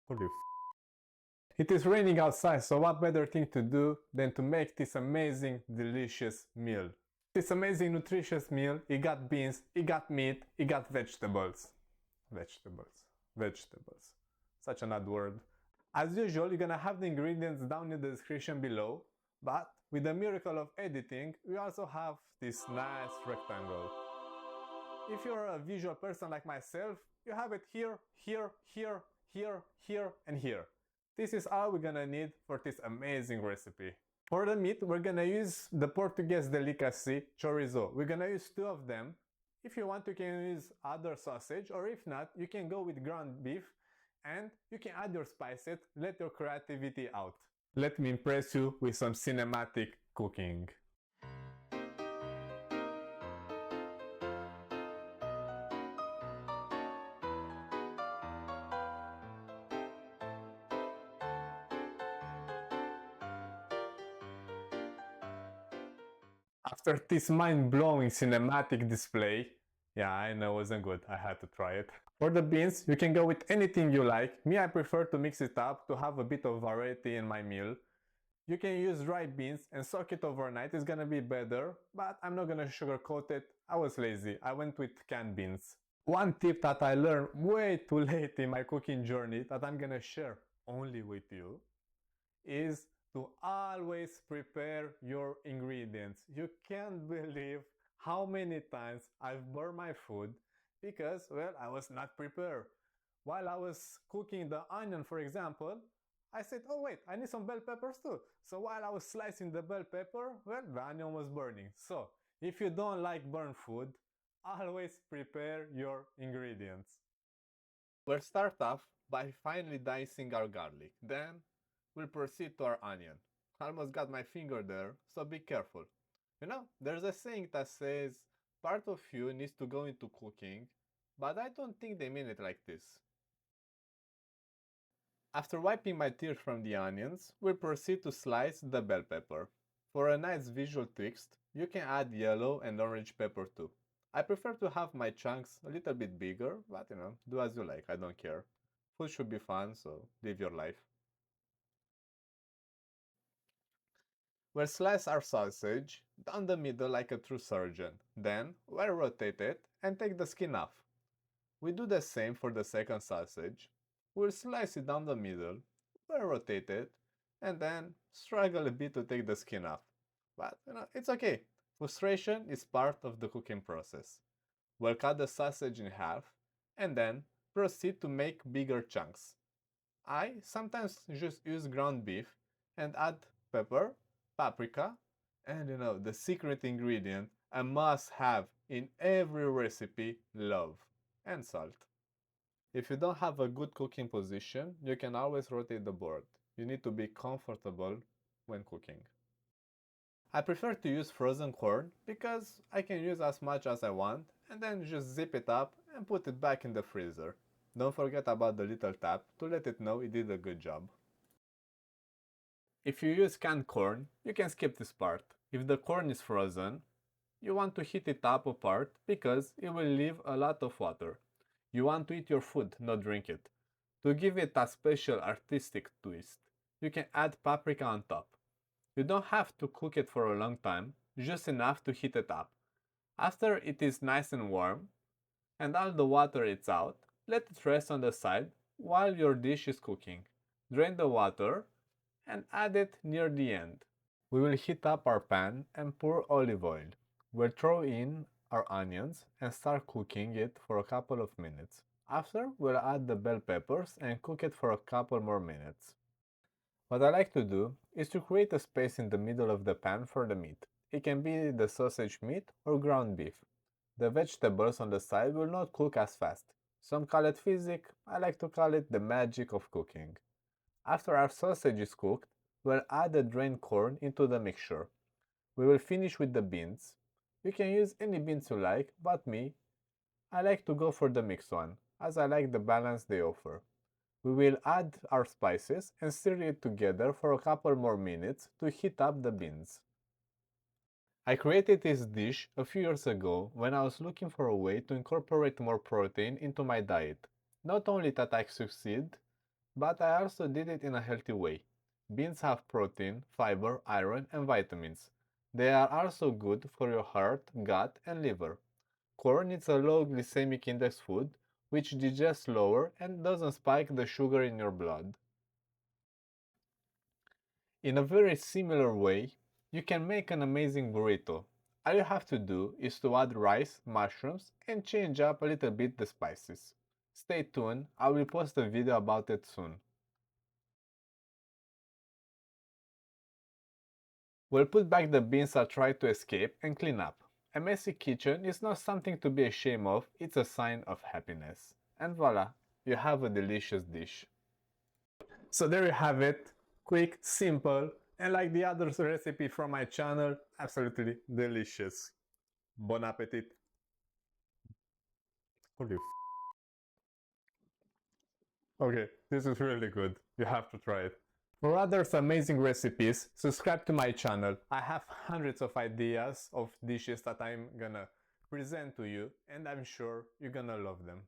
Holy f. It is raining outside, so what better thing to do than to make this amazing, delicious meal. This amazing, nutritious meal, it got beans, it got meat, it got vegetables. Vegetables. Such an odd word. As usual, you're gonna have the ingredients down in the description below, but with the miracle of editing, we also have this nice rectangle. If you're a visual person like myself, you have it here, here, here, here, here, and here. This is all we're gonna need for this amazing recipe. For the meat, we're gonna use the Portuguese delicacy, chorizo. We're gonna use 2 of them. If you want, you can use other sausage, or if not, you can go with ground beef, and you can add your spices, let your creativity out. Let me impress you with some cinematic cooking. After this mind-blowing cinematic display, yeah, I know it wasn't good, I had to try it. For the beans, you can go with anything you like. Me, I prefer to mix it up to have a bit of variety in my meal. You can use dried beans and soak it overnight, it's gonna be better, but I'm not gonna sugarcoat it. I was lazy, I went with canned beans. One tip that I learned way too late in my cooking journey that I'm gonna share only with you is to always prepare your ingredients. You can't believe how many times I've burned my food because, well, I was not prepared. While I was cooking the onion, for example, I said, oh wait, I need some bell peppers too. So while I was slicing the bell pepper, well, the onion was burning. So if you don't like burnt food, always prepare your ingredients. We'll start off by finely dicing our garlic. Then we'll proceed to our onion. I almost got my finger there, so be careful. You know, there's a saying that says part of you needs to go into cooking, but I don't think they mean it like this. After wiping my tears from the onions, we'll proceed to slice the bell pepper. For a nice visual twist, you can add yellow and orange pepper too. I prefer to have my chunks a little bit bigger, but you know, do as you like, I don't care. Food should be fun, so live your life. We'll slice our sausage down the middle like a true surgeon. Then we'll rotate it and take the skin off. We do the same for the second sausage. We'll slice it down the middle, we'll rotate it, and then struggle a bit to take the skin off. But you know, it's okay. Frustration is part of the cooking process. We'll cut the sausage in half and then proceed to make bigger chunks. I sometimes just use ground beef and add pepper, paprika, and you know, the secret ingredient, a must-have in every recipe, love, and salt. If you don't have a good cooking position, you can always rotate the board. You need to be comfortable when cooking. I prefer to use frozen corn because I can use as much as I want and then just zip it up and put it back in the freezer. Don't forget about the little tap to let it know it did a good job. If you use canned corn, you can skip this part. If the corn is frozen, you want to heat it up apart because it will leave a lot of water. You want to eat your food, not drink it. To give it a special artistic twist, you can add paprika on top. You don't have to cook it for a long time, just enough to heat it up. After it is nice and warm, and all the water is out, let it rest on the side while your dish is cooking. Drain the water and add it near the end. We will heat up our pan and pour olive oil. We'll throw in our onions and start cooking it for a couple of minutes. After, we'll add the bell peppers and cook it for a couple more minutes. What I like to do is to create a space in the middle of the pan for the meat. It can be the sausage meat or ground beef. The vegetables on the side will not cook as fast. Some call it physics, I like to call it the magic of cooking. After our sausage is cooked, we'll add the drained corn into the mixture. We will finish with the beans. You can use any beans you like, but me, I like to go for the mixed one, as I like the balance they offer. We will add our spices and stir it together for a couple more minutes to heat up the beans. I created this dish a few years ago when I was looking for a way to incorporate more protein into my diet. Not only that I succeed, but I also did it in a healthy way. Beans have protein, fiber, iron, and vitamins. They are also good for your heart, gut, and liver. Corn is a low glycemic index food, which digests slower and doesn't spike the sugar in your blood. In a very similar way, you can make an amazing burrito. All you have to do is to add rice, mushrooms, and change up a little bit the spices. Stay tuned, I will post a video about it soon. We'll put back the beans that tried to escape and clean up. A messy kitchen is not something to be ashamed of, it's a sign of happiness. And voila, you have a delicious dish. So there you have it. Quick, simple, and like the other recipe from my channel, absolutely delicious. Bon appetit. Holy f. Okay, this is really good. You have to try it. For others amazing recipes, subscribe to my channel. I have hundreds of ideas of dishes that I'm gonna present to you, and I'm sure you're gonna love them.